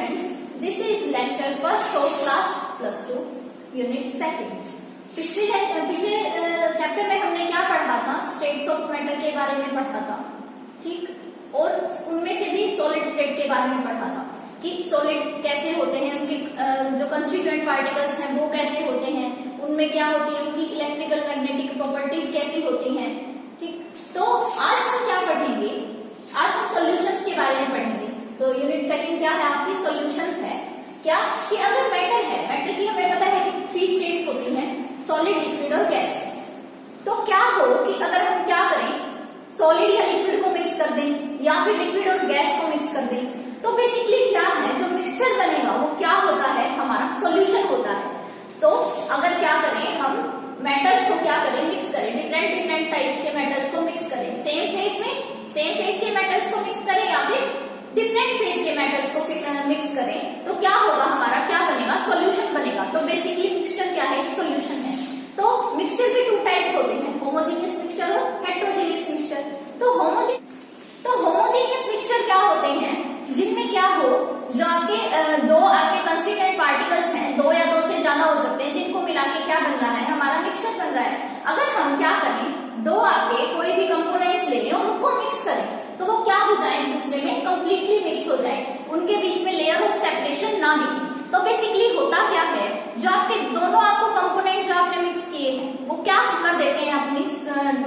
students, this is lecture first of class +2 unit second। पिछले chapter में हमने क्या पढ़ा था? स्टेट्स ऑफ मैटर के बारे में पढ़ा था, ठीक, और उनमें से भी सॉलिड स्टेट के बारे में पढ़ा था कि सॉलिड कैसे होते हैं, उनके जो कंस्टिट्यूएंट पार्टिकल्स हैं वो कैसे होते हैं, उनमें क्या होती है, उनकी इलेक्ट्रिकल मैग्नेटिक प्रॉपर्टीज कैसी होती हैं, ठीक। तो आज हम क्या पढ़ेंगे? आज हम सॉल्यूशंस के बारे में पढ़ेंगे। तो यूनिट सेकंड क्या है आपकी? सॉल्यूशंस है। क्या कि अगर मैटर है, मैटर की हमें पता है कि 3 स्टेट्स होती हैं, सॉलिड, लिक्विड और गैस। तो क्या हो कि अगर हम क्या करें, सॉलिड या लिक्विड को मिक्स कर दें या फिर लिक्विड और गैस को मिक्स कर दें, तो बेसिकली क्या है, जो मिक्सचर बनेगा वो क्या होता है, हमारा सॉल्यूशन होता है। तो अगर क्या करें, हम मेटल्स को क्या करें, मिक्स करें, डिफरेंट टाइप्स के मेटल्स को मिक्स करें, सेम फेज के मेटल्स को मिक्स करें या फिर डिफरेंट फेज के मेटल्स को मिक्स करें, तो क्या होगा, हमारा क्या बनेगा, सॉल्यूशन बनेगा। तो बेसिकली मिक्सचर क्या है, एक सॉल्यूशन है। तो मिक्सचर के 2 टाइप्स होते हैं, होमोजेनियस मिक्सचर और हेट्रोजेनियस मिक्सचर। तो होमोजेनियस मिक्सचर क्या होते हैं, जिनमें क्या हो, जो आपके दो आपके कंस्टिट्यूएंट पार्टिकल्स हैं, 2 या 2 से ज्यादा हो सकते हैं, जिनको मिला के क्या बन रहा है, हमारा मिक्सचर बन रहा है। अगर हम क्या करें, 2 आपके कोई भी कंपोनेंट्स ले लें और उनको मिक्स करें, तो वो क्या हो जाए, एक दूसरे में कंप्लीटली मिक्स हो जाए, उनके बीच में लेयर ऑफ सेपरेशन ना दिखे। तो बेसिकली होता क्या है, जो आपके दोनों आपको कंपोनेंट जो आपने मिक्स किए हैं वो क्या कर देते हैं, अपनी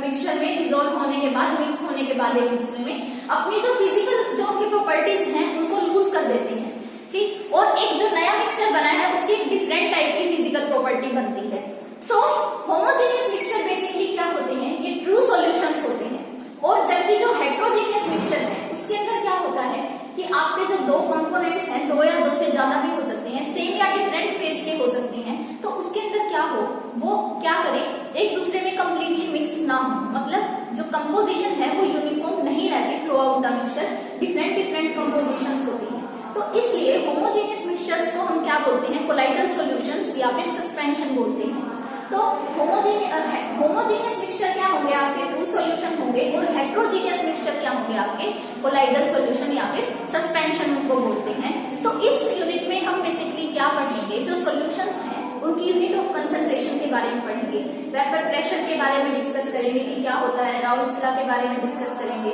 मिक्सचर में डिसॉल्व होने के बाद, मिक्स होने के बाद एक दूसरे में अपनी जो फिजिकल जो उनकी प्रॉपर्टीज हैं उनको लूज कर देते हैं, ठीक। और एक जो नया मिक्सचर बना है उसकी एक डिफरेंट टाइप की फिजिकल प्रॉपर्टी बनती है। तो होमोजेनियस मिक्सचर बेसिकली क्या होते हैं, ये ट्रू सॉल्यूशंस होते हैं। और जबकि जो हेट्रोजेनियस मिक्सचर है उसके अंदर क्या होता है कि आपके जो 2 कंपोनेंट्स हैं, 2 या 2 से ज्यादा भी हो सकते हैं, सेम या डिफरेंट फेज के हो सकते हैं, तो उसके अंदर क्या हो, वो क्या करे, एक दूसरे में कंप्लीटली मिक्स ना हो, मतलब जो कंपोजिशन है वो यूनिफॉर्म नहीं रहती through out the mixture, different compositions होती है। तो इसलिए होमोजेनियस मिक्सचर्स को हम क्या बोलते हैं, कोलाइडल सॉल्यूशंस या फिर सस्पेंशन बोलते हैं। तो होमोजेनियस मिक्सचर क्या होंगे, आपके ट्रू सॉल्यूशन होंगे, और हेट्रोजेनियस मिक्सचर क्या होंगे, आपके कोलाइडल सॉल्यूशन या फिर सस्पेंशन उनको बोलते हैं। तो इस यूनिट में हम बेसिकली क्या पढ़ेंगे, जो सॉल्यूशंस हैं उनकी यूनिट ऑफ कंसंट्रेशन के बारे में पढ़ेंगे, वेपर प्रेशर के बारे में डिस्कस करेंगे कि क्या होता है, राउल्ट्स लॉ के बारे में डिस्कस करेंगे,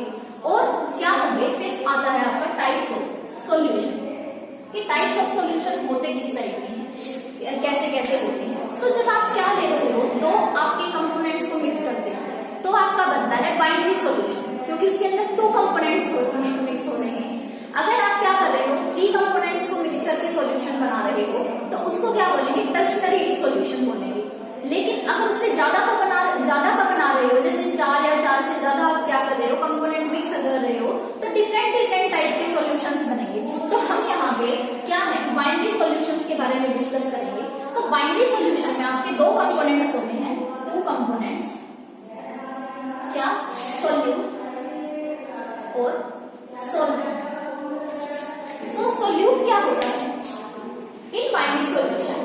और क्या होंगे, फिर आता है आपका टाइप्स ऑफ सॉल्यूशन, कि टाइप्स ऑफ सॉल्यूशन होते किस टाइप के हैं, कैसे होते हैं। तो जब आप क्या ले रहे हो, 2 आपके कंपोनेंट्स को मिक्स करते हैं, तो आपका बनता है बाइनरी सॉल्यूशन, क्योंकि उसके अंदर 2 कंपोनेंट्स मिक्स हो रहे हैं। अगर आप क्या कर रहे हो, 3 कंपोनेंट्स को मिक्स करके सॉल्यूशन बना रहे हो, तो उसको क्या बोलेंगे, टर्शनरी सॉल्यूशन बोलेंगे। लेकिन अगर उससे ज्यादा का बना रहे हो, जैसे 4 या 4 से ज्यादा आप क्या कर रहे हो, कंपोनेंट मिक्स कर रहे हो, तो डिफरेंट टाइप के सॉल्यूशंस बनेंगे। तो हम यहाँ पे क्या है, बाइनरी सॉल्यूशंस के बारे में डिस्कस करेंगे। तो बाइनरी सॉल्यूशन में आपके 2 कंपोनेंट्स होते हैं, 2 कंपोनेंट्स, क्या, सोल्यूट और सोल्यूट। तो सोल्यूट क्या होता है, in binary solution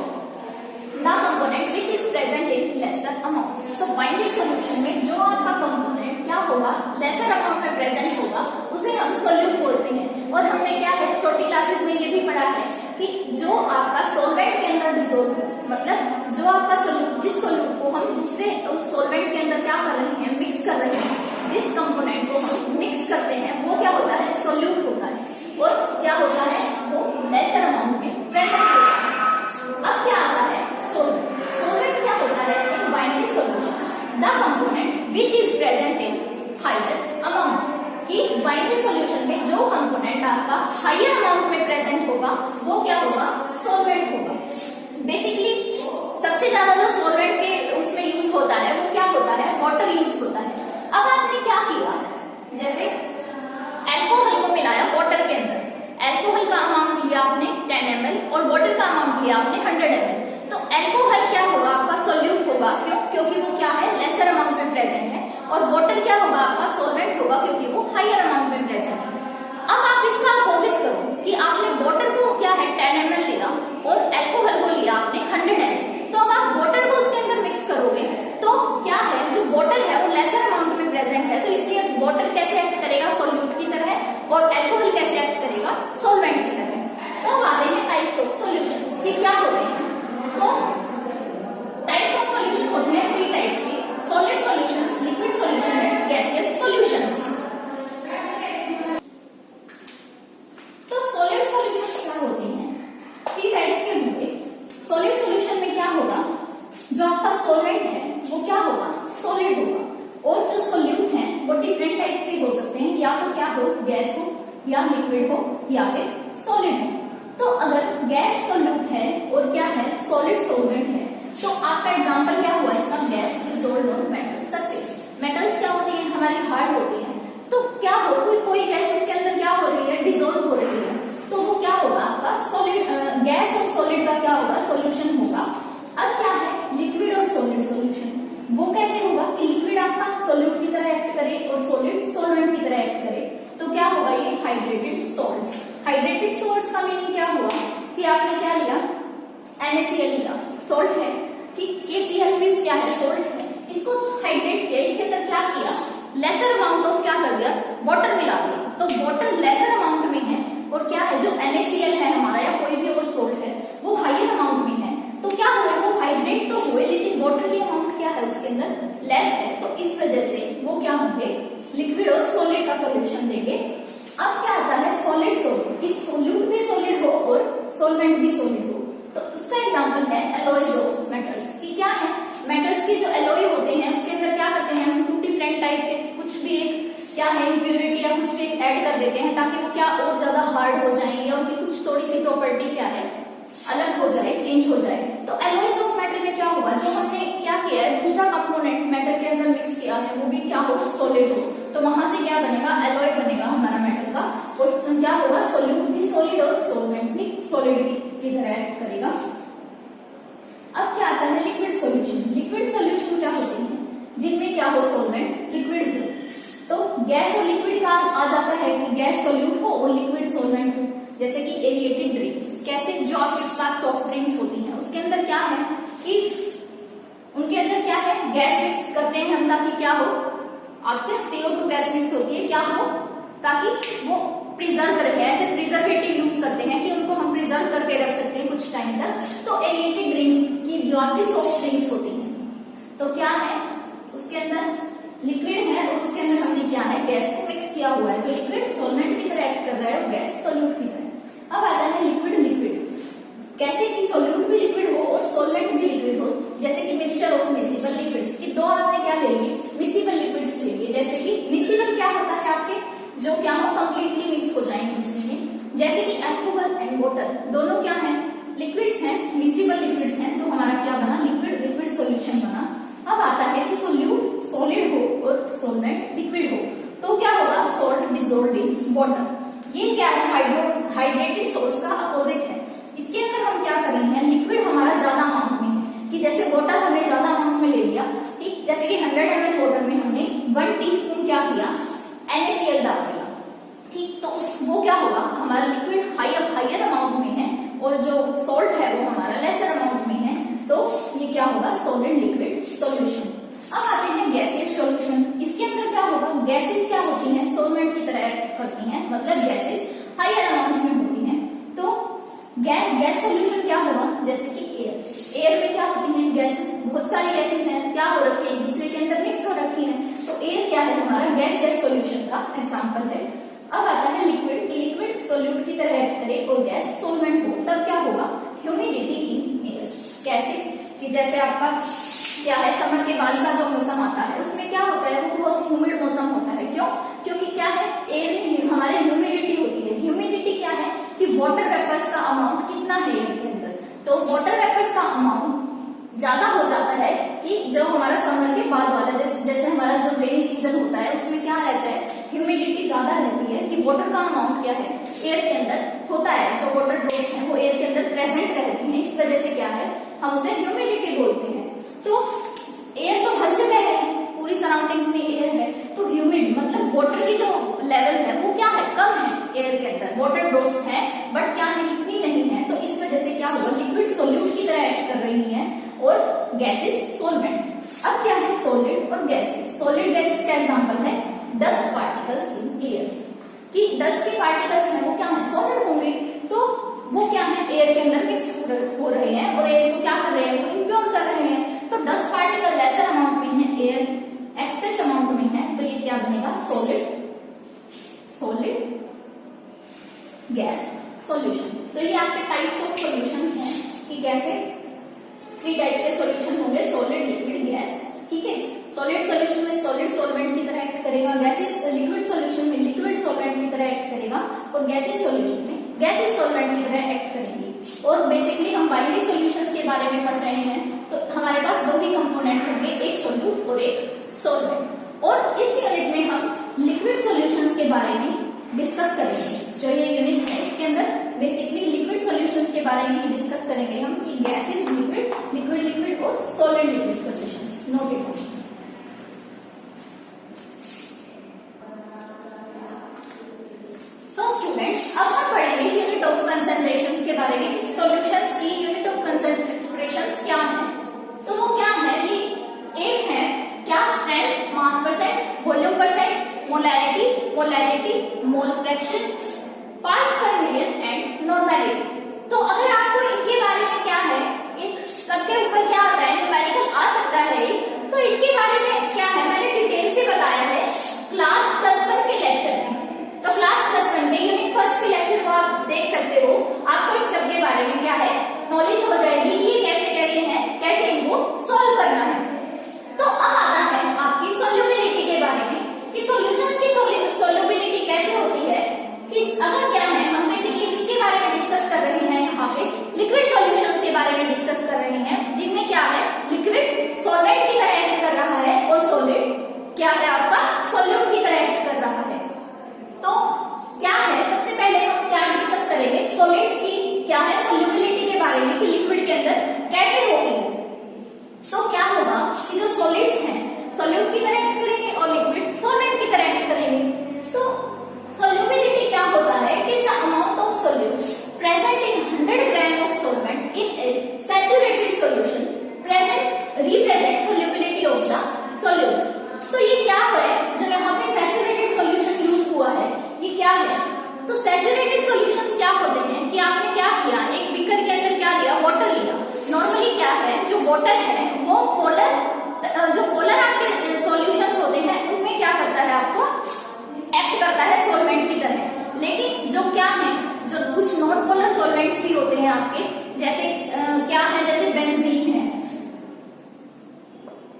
the component which is present in lesser amount. तो बाइनरी सॉल्यूशन में जो आपका कंपोनेंट क्या होगा, लेसर अमाउंट में प्रेजेंट होगा, उसे हम सोल्यूट बोलते हैं। और हमने क्या है, छोटी क्लासेस में ये भी पढ़ा है कि जो आपका सॉल्वेंट के अंदर डिसॉल्व, मतलब जो आपका सोल्यूट, जिस सोल्यूट को हम दूसरे उस सॉल्वेंट के अंदर क्या कर रहे हैं, मिक्स कर रहे हैं, जिस कंपोनेंट को हम मिक्स करते हैं वो क्या होता है, सोल्यूट होता है। और क्या होता है, वो लेसर अमाउंट में प्रेजेंट होता है। अब क्या आता है, सोल्वेंट। सोल्वेंट क्या होता है, एक binary solution the component which is present in higher amount, कि बाइनरी सॉल्यूशन में जो कंपोनेंट आपका हायर अमाउंट में प्रेजेंट होगा वो क्या होगा, सोल्वेंट होगा। बेसिकली सबसे ज्यादा जो सोल्वेंट के उसमें यूज होता है वो क्या होता है, वाटर यूज होता है। अब आपने क्या किया, जैसे एल्कोहल को मिलाया वाटर के अंदर, एल्कोहल का अमाउंट लिया आपने 10 ml और वाटर का अमाउंट लिया आपने 100 ml। तो एल्कोहल क्या होगा, आपका सोल्यूट होगा, क्यों, क्योंकि वो क्या है, लेसर अमाउंट में प्रेजेंट है। और वाटर क्या होगा, आपका सोल्वेंट होगा, क्योंकि वो हायर अमाउंट में प्रेजेंट है। अब आप इसका अपोजिट करो कि आपने वाटर को क्या है 10 ml लिया और एल्कोहल को लिया आपने 100 ml। तो अब आप वाटर को उसके अंदर मिक्स करोगे, तो क्या है, जो वाटर है वो लेसर अमाउंट में प्रेजेंट है, तो इसलिए वाटर कैसे एक्ट करेगा, सोल्यूट की तरह, और एल्कोहल कैसे एक्ट करेगा, सोल्वेंट की तरह। तो गैस हो या लिक्विड हो या फिर सॉलिड हो। तो अगर गैस सॉल्यूट है और क्या है सॉलिड सॉल्वेंट है, तो आपका एग्जांपल क्या हुआ इसका, gas dissolved on metal surface. Metals क्या होती है, हमारी हार्ड होती है, तो क्या हो कोई गैस इसके अंदर क्या हो रही है, डिसॉल्व हो रही है, तो वो क्या होगा आपका सॉलिड, गैस और सॉलिड का क्या होगा सॉल्यूशन होगा। अब क्या है लिक्विड और सॉलिड सॉल्यूशन, वो कैसे होगा कि लिक्विड आपका सॉल्यूट की तरह एक्ट करे और सॉलिड सॉल्वेंट की तरह एक्ट करे, तो क्या होगा ये हाइड्रेटेड सॉल्ट्स। हाइड्रेटेड सॉल्ट्स का मीनिंग क्या हुआ कि आपने क्या लिया, NaCl लिया, सॉल्ट है, ठीक, KCl भी क्या है सॉल्ट है, इसको हाइड्रेट किया, इसके अंदर क्या किया, लेसर अमाउंट ऑफ क्या कर दिया, वाटर मिला दिया, तो वाटर लेसर अमाउंट में है और क्या है जो NaCl है हमारा या कोई भी और सॉल्ट है वो हायर अमाउंट में है, तो क्या हुए वो हाइड्रेट तो हुए लेकिन वाटर की अमाउंट क्या है उसके अंदर लेस है, तो इस वजह से वो क्या होंगे लिक्विड और सॉलिड का सॉल्यूशन देंगे। अब क्या आता है सॉलिड सॉल्यूट, कि सॉल्यूट भी सॉलिड हो और सॉल्वेंट भी सॉलिड हो, तो उसका एग्जांपल है एलॉयज ऑफ मेटल्स, कि क्या है मेटल्स के जो एलॉय होते हैं उसके अंदर क्या करते हैं हम टू डिफरेंट टाइप के कुछ भी एक क्या है इम्प्योरिटी या कुछ भी ऐड कर देते हैं ताकि वो क्या और ज्यादा हार्ड हो जाए या उनकी कुछ थोड़ी सी प्रॉपर्टी क्या है अलग हो जाए, चेंज हो जाए। तो एलॉयज ऑफ मेटल में क्या हुआ, जो हमने क्या किया है दूसरा कंपोनेंट मेटल के अंदर मिक्स किया है वो भी क्या हो सॉलिड हो, तो वहां से क्या बनेगा एलॉय बनेगा हमारा मेटल का, और क्या होगा सॉल्यूट भी सॉलिड और सॉल्वेंट भी सॉलिड की तरह एक्ट करेगा। अब क्या आता है लिक्विड सॉल्यूशन। लिक्विड सॉल्यूशन क्या होते हैं जिनमें क्या हो सॉल्वेंट लिक्विड हो, तो गैस और लिक्विड का आ जाता है कि गैस सॉल्यूट हो और लिक्विड सॉल्वेंट हो, जैसे कि एरिएटेड ड्रिंक्स, कैसे जो आपके पास सॉफ्ट ड्रिंक्स होती हैं उसके अंदर क्या है कि उनके अंदर क्या है गैस मिक्स करते हैं हम ताकि क्या हो आपके CO2 गैस मिक्स होती है क्या हो ताकि वो प्रिजर्व रहे, ऐसे प्रिजर्वेटिव यूज करते हैं कि उनको हम प्रिजर्व करके रख सकते हैं कुछ टाइम तक। तो एरिएटेड ड्रिंक्स की जो आपकी सॉफ्ट ड्रिंक्स होती हैं तो क्या है उसके अंदर लिक्विड है और उसके अंदर हमने क्या है गैस को मिक्स किया हुआ है, तो लिक्विड सॉल्वेंट की तरह एक्ट कर रहा है और गैस सॉल्यूट की तरह। अब आता है लिक्विड लिक्विड, कैसे कि सॉल्यूट भी लिक्विड हो और सॉल्वेंट भी लिक्विड हो, जैसे कि मिक्सचर ऑफ मिसिबल लिक्विड्स की दो आपने क्या ले लिए मिसिबल लिक्विड्स ले लिए, जैसे कि मिसिबल क्या होता है आपके जो क्या हो कंप्लीटली मिक्स हो जाएंगे दूसरे में, जैसे कि अल्कोहल एंड वाटर दोनों क्या है लिक्विड्स हैं, मिसिबल लिक्विड्स हैं, तो हमारा क्या बना लिक्विड लिक्विड सॉल्यूशन बना। अब आता है कि सोल्यूट सॉलिड हो और सॉल्वेंट लिक्विड हो, तो क्या होगा सॉल्ट डिसॉल्व्ड इन वाटर, ये क्या है हाइड्रेटेड सॉल्ट्स का अपोजिट है। इसके अंदर हम क्या कर रहे हैं लिक्विड हमारा ज्यादा अमाउंट में है, कि जैसे वाटर हमने ज्यादा अमाउंट में ले लिया, ठीक, जैसे कि 100 ml वाटर में हमने 1 टीस्पून क्या किया NaCl डाल दिया, ठीक, तो वो क्या होगा हमारा लिक्विड हायर अमाउंट में है और जो सॉल्ट है वो हमारा लेसर अमाउंट में है, तो ये क्या होगा सॉलिड लिक्विड सॉल्यूशन। अब आते हैं गैसियस सॉल्यूशन, इसके अंदर क्या होगा गैसेस क्या होती हैं सॉल्वेंट की तरह एक्ट करती हैं, मतलब गैसेस हायर अमाउंट्स में होती हैं, तो गैस सॉल्यूशन क्या होगा जैसे कि एयर में क्या होती है गैसेस, बहुत सारी गैसेस हैं क्या हो रखी है एक दूसरे के अंदर मिक्स हो रखी है, तो एयर क्या है हमारा गैस सॉल्यूशन का एग्जांपल है। अब आता है लिक्विड, कि लिक्विड सॉल्यूट की तरह एक्ट करे और गैस सॉल्वेंट हो, तब क्या होगा ह्यूमिडिटी इन एयर, कैसे कि जैसे आपका क्या है समर के बाद का जो मौसम आता है उसमें क्या होता है वो बहुत ह्यूमिड मौसम होता है, क्यों क्योंकि क्या है एयर में हमारे ह्यूमिडिटी होती है, ह्यूमिडिटी क्या है कि वाटर वेपर्स का अमाउंट कितना है एयर के अंदर, तो वाटर वेपर्स का अमाउंट ज्यादा हो जाता है कि जो हमारा समर के बाद वाला जैसे हमारा जो रेनी सीजन होता है उसमें क्या रहता है ह्यूमिडिटी ज्यादा रहती है, कि वाटर का अमाउंट क्या है एयर के अंदर होता है, जो वाटर ड्रॉप्स हैं वो एयर के अंदर प्रेजेंट रहती हैं, इस वजह से क्या है हम उसे ह्यूमिडिटी बोलते हैं। तो एयर तो हर जगह है, पूरी सराउंडिंग्स में एयर है, तो ह्यूमिड मतलब वाटर की जो लेवल है वो क्या है कम है एयर के अंदर, वाटर ड्रॉप्स है बट क्या है इतनी नहीं है, तो इस वजह से क्या होगा लिक्विड सॉल्यूट की तरह एक्ट कर रही है और गैसेस सॉल्वेंट। अब क्या है सॉलिड और गैसेस, सॉलिड गैसेस का एग्जांपल है डस्ट पार्टिकल्स इन एयर, कि डस्ट के पार्टिकल्स हैं वो क्या है सॉलिड होंगे, तो वो क्या है एयर के अंदर मिक्स हो रहे हैं और एयर को क्या कर रहे हैं वो इम्प्योर कर रहे हैं, तो डस्ट पार्टिकल लेसर अमाउंट में है, एयर एक्सेस अमाउंट में है, तो ये क्या बनेगा सॉलिड गैस सॉल्यूशन। तो ये आपके टाइप्स ऑफ सॉल्यूशंस हैं कि कैसे 3 टाइप्स के सॉल्यूशन होंगे सॉलिड लिक्विड गैस, ठीक है। सॉलिड सॉल्यूशन में सॉलिड सॉल्वेंट की तरह एक्ट करेगा, गैसेस लिक्विड सॉल्यूशन में लिक्विड सॉल्वेंट की तरह गैसेस सॉल्यूशन में गैसेस सॉल्वेंट की तरह एक्ट करेंगे। और बेसिकली हम बाइनरी सॉल्यूशंस के बारे में पढ़ रहे हैं, तो हमारे पास दो ही कंपोनेंट होंगे, एक सोल्यूट और एक सॉल्वेंट। और इस यूनिट में हम लिक्विड सॉल्यूशंस के बारे में डिस्कस करेंगे। जो ये यूनिट है इसके अंदर बेसिकली लिक्विड सॉल्यूशंस के बारे में ही डिस्कस करेंगे हम कि गैसेस लिक्विड, लिक्विड लिक्विड और solid liquid solutions. Note it down. So students, अब हम पढ़ेंगे यूनिट ऑफ कंसंट्रेशंस के बारे में कि सॉल्यूशंस की यूनिट ऑफ कंसंट्रेशंस क्या है। तो वो क्या है कि एक है क्या स्ट्रेंथ, मास percent, volume percent, molarity, molarity, mole fraction, parts पर मिलियन एंड नॉर्मैलिटी। तो अगर आपको इनके बारे में क्या है, इन सबके ऊपर क्या आता है, न्यूमेरिकल आ सकता है, तो इसके बारे में क्या है मैंने डिटेल से बताया है क्लास 10 के लेक्चर में। तो क्लास 10 में यूनिट फर्स्ट के लेक्चर को आप देख सकते हो, आपको इन सब के बारे में क्या है नॉलेज हो जाएगी कि ये कैसे कैसे हैं, कैसे इनको सॉल्व करना है। तो अब आता है आपकी सोल्यूबिलिटी के बारे में कि सॉल्यूशंस की सोल्यूबिलिटी कैसे होती है। कि अगर क्या है हम बेसिकली किसके बारे में डिस्कस कर रहे हैं, यहाँ पे लिक्विड सॉल्यूशंस के बारे में डिस्कस कर रहे हैं, जिनमें क्या है लिक्विड सॉल्वेंट की तरह एक्ट कर रहा है और सॉलिड क्या है आपका सोल्यूट की तरह एक्ट कर रहा है। तो क्या है सबसे पहले हम क्या डिस्कस करेंगे सॉलिड्स की क्या है सोल्यूबिलिटी के बारे में कि लिक्विड के अंदर कैसे होगी। तो क्या होगा कि जो सॉलिड्स हैं सॉल्यूट की तरह एक्ट करेंगे और लिक्विड सॉल्वेंट की तरह एक्ट करेंगे। तो सॉल्युबिलिटी क्या होता है, it is the amount of solute present in 100 gram of solvent in A saturated solution represent solubility of the solute. तो ये क्या है जो यहाँ पे सैचुरेटेड सॉल्यूशन यूज हुआ है, ये क्या है। तो सैचुरेटेड सॉल्यूशंस क्या होते हैं कि आपने क्या किया, एक बीकर के अंदर क्या लिया, वाटर लिया। नॉर्मली क्या है जो वाटर है वो जो पोलर आपके सॉल्यूशंस होते हैं उनमें क्या करता है आपको एक्ट करता है सॉल्वेंट की तरह। लेकिन जो क्या है जो कुछ नॉन पोलर सॉल्वेंट्स भी होते हैं आपके, जैसे क्या है जैसे बेंजीन है,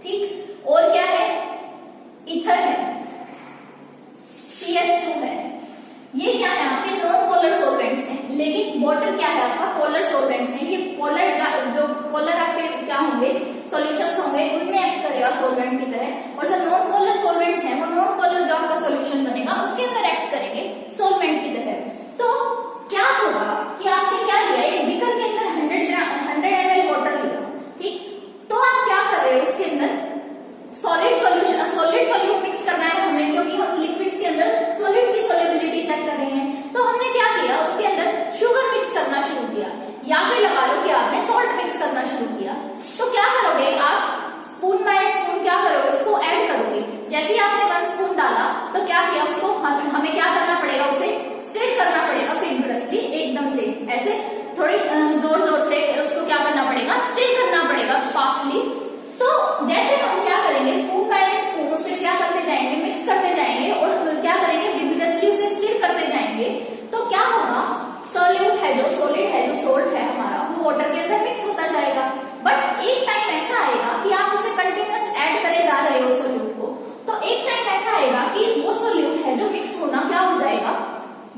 ठीक, और क्या है ईथर है, CH2 है, ये क्या है आपके नॉन पोलर सॉल्वेंट्स हैं। लेकिन वाटर क्या है आपका पोलर सॉल्वेंट है। ये पोलर जो पोलर आपके क्या होंगे सॉल्यूशंस होंगे उनमें एक्ट करेगा सॉल्वेंट की तरह, और जो नॉन पोलर सॉल्वेंट्स हैं वो नॉन पोलर जो आपका सॉल्यूशन बनेगा उसके अंदर एक्ट करेंगे सॉल्वेंट की तरह। तो क्या होगा कि आपने क्या लिया, एक बीकर के अंदर 100 ml वाटर लिया, ठीक, तो आप क्या कर रहे हो उसके अंदर solid solution solid solute mix करना है हमें, क्योंकि हम लिक्विड्स के अंदर सॉलिड्स की सॉल्युबिलिटी चेक कर रहे हैं। तो हमने क्या किया उसके अंदर शुगर मिक्स करना शुरू किया, या फिर लगा लो कि आपने सॉल्ट मिक्स करना शुरू किया। तो क्या करोगे आप स्पून बाय स्पून क्या करोगे उसको ऐड करोगे। जैसे ही आपने 1 स्पून डाला तो क्या किया उसको हमें क्या करना पड़ेगा, उसे स्टिर करना पड़ेगा फिगरसली, एकदम से ऐसे थोड़ी जोर जोर से उसको क्या करना पड़ेगा स्टिर करना पड़ेगा फास्टली। तो जैसे हम क्या करेंगे स्पून बाय स्पून उसे क्या करते जाएंगे मिक्स करते जाएंगे और क्या करेंगे विगरसली उसे स्टिर करते जाएंगे। तो क्या होगा सॉल्यूट है जो सॉलिड है जो सोल्ट है हमारा वो वाटर के अंदर मिक्स होता जाएगा। बट एक टाइम ऐसा आएगा कि आप उसे कंटिन्यूअस ऐड करे जा रहे हो सॉल्यूट को, तो एक टाइम ऐसा आएगा कि वो सॉल्यूट है जो मिक्स होना क्या हो जाएगा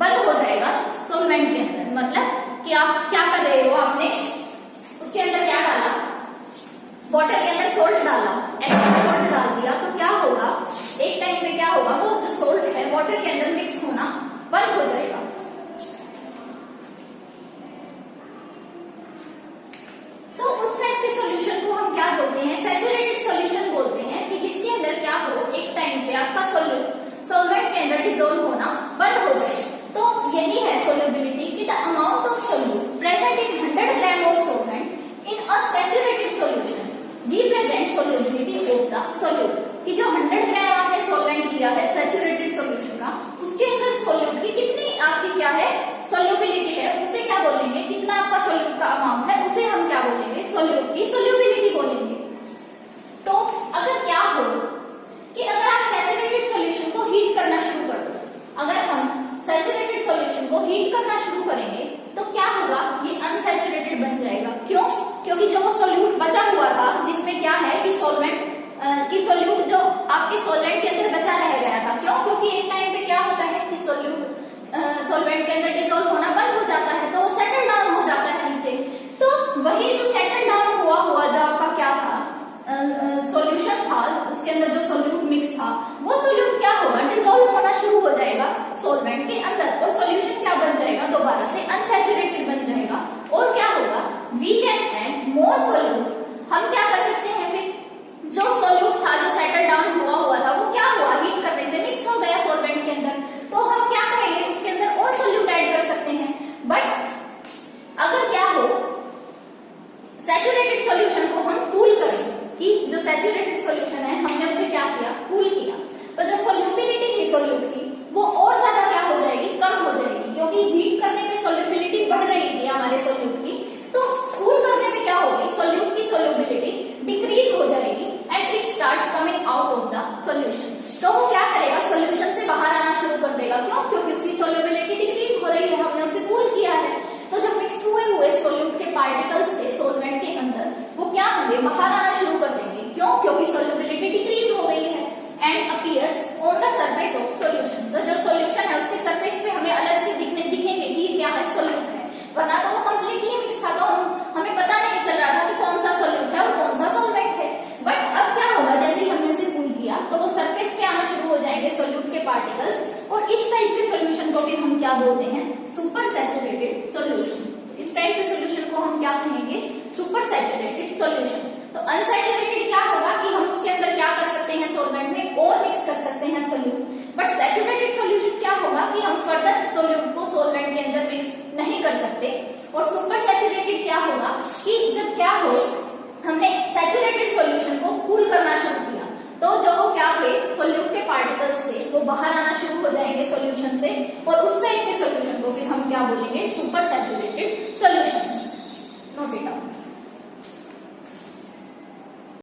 बंद हो जाएगा सॉल्वेंट के अंदर। मतलब कि आप क्या कर रहे हो, आपने उसके अंदर क्या डाला वाटर के अंदर सोल्ट डाला, एक्स्ट्रा सोल्ट डाल दिया, तो क्या होगा एक टाइम पे क्या होगा वो जो सोल्ट है वाटर के अंदर मिक्स होना बंद हो जाएगा। सो उस टाइप के सॉल्यूशन को हम क्या बोलते हैं सैचुरेटेड सॉल्यूशन बोलते हैं, कि जिसके अंदर क्या हो एक टाइम पे आपका सॉल्वेंट के अंदर डिसॉल्व होना बंद हो जाए। तो यही है सोल्युबिलिटी कि the amount of solute present in 100 gram of solvent in a saturated solution represent solubility of the solute. कि जो 100 ग्राम आपने सॉल्वेंट लिया है सैचुरेटेड सॉल्यूशन का, उसके अंदर सॉल्यूट की कितनी आपकी क्या है सोल्युबिलिटी है, उसे क्या बोलेंगे, कितना आपका सॉल्यूट का अमाउंट है उसे हम क्या बोलेंगे सॉल्यूट की सोल्युबिलिटी बोलेंगे। तो अगर क्या हो कि अगर आप सैचुरेटेड सॉल्यूशन को हीट करना शुरू कर दो, अगर हम सैचुरेटेड सॉल्यूशन को हीट करना शुरू करेंगे तो क्या होगा ये अनसैचुरेटेड बन जाएगा। क्यों? क्योंकि जो वो सॉल्यूट बचा हुआ था जिसमें क्या है कि सॉल्वेंट की सॉल्यूट जो आपके सॉल्वेंट के अंदर बचा रह गया था। क्यों? क्योंकि एक टाइम पे क्या होता है कि सॉल्वेंट सॉल्वेंट के अंदर डिसॉल्व होना बंद हो जाता है, तो वो सेटल डाउन हो जाता है नीचे। तो वही जो सेटल डाउन हुआ जो आपका क्या था, सॉल्यूशन था, उसके अंदर जो सोल्यूट मिक्स था, वो सोल्यूट क्या होगा, डिसॉल्व होना शुरू हो जाएगा सॉल्वेंट के अंदर, और सॉल्यूशन क्या बन जाएगा, दोबारा से अनसैचुरेटेड बन जाएगा। और क्या होगा, we can add more solute. हम क्या कर सकते हैं, फिर जो सोल्यूट था, जो सेटल डाउन हुआ था, वो क्या हुआ, हीट करने से मिक्स हो गया सॉल्वेंट के अंदर, तो हम क्या करेंगे, उसके अंदर और सोल्यूट ऐड कर सकते हैं। बट अगर क्या हो, सैचुरेटेड सॉल्यूशन को हम कूल करें, कि जो सैचुरेटेड सॉल्यूशन है हमने उसे क्या किया, कूल किया, तो जो सोल्यूबिलिटी थी सोल्यूट की, वो और ज्यादा क्या हो जाएगी, कम हो जाएगी, क्योंकि हीट करने पे सोल्यूबिलिटी बढ़ रही थी हमारे सोल्यूट की, तो कूल करने पे क्या होगी, सोल्यूट की सोल्यूबिलिटी डिक्रीज हो जाएगी and it starts coming out of the solution. तो वो क्या करेगा, सॉल्यूशन से बाहर आना शुरू कर देगा। क्यों, क्योंकि उसकी सोल्यूबिलिटी डिक्रीज हो रही है, हमने उसे कूल किया है। तो जब मिक्स हुए सोल्यूट के पार्टिकल्स थे सोलवेंट के अंदर, वो क्या होंगे, बाहर आना शुरू कर देंगे। क्यों, क्योंकि सोल्यूबिलिटी डिक्रीज हो गई है and appears on the surface of solution. तो जो सॉल्यूशन है उसके सरफेस पे हमें अलग से दिखेंगे कि ये क्या है, सोल्यूट है, वरना तो वो कंप्लीटली मिक्स था, तो हमें पता नहीं चल रहा था कि कौन सा सोल्यूट है और कौन सा सॉल्वेंट है। बट अब क्या होगा, जैसे ही हमने उसे कूल किया तो वो सरफेस पे आना शुरू हो जाएंगे सोल्यूट के पार्टिकल्स, और इस टाइप के सोल्यूशन को भी हम क्या बोलते हैं, सुपर सैचुरेटेड सोल्यूशन। इस टाइप के सोल्यूशन को हम क्या कहेंगे, सुपर सैचुरेटेड सोल्यूशन। तो अनसैचुरेटेड क्या होगा कि हम उसके अंदर क्या कर सकते हैं, सॉल्वेंट में और मिक्स कर सकते हैं सोल्यूट। बट सैचुरेटेड सोल्यूशन क्या होगा कि हम फर्दर सोल्यूट को सॉल्वेंट के अंदर मिक्स नहीं कर सकते। और सुपर सैचुरेटेड क्या होगा कि जब क्या हो, हमने सैचुरेटेड सॉल्यूशन को कूल करना शुरू किया, तो जो क्या थे, सोल्यूट के पार्टिकल्स थे, वो बाहर आना शुरू हो जाएंगे सॉल्यूशन से, और उस टाइप के सॉल्यूशन को फिर हम क्या बोलेंगे, super saturated solutions. Note it down.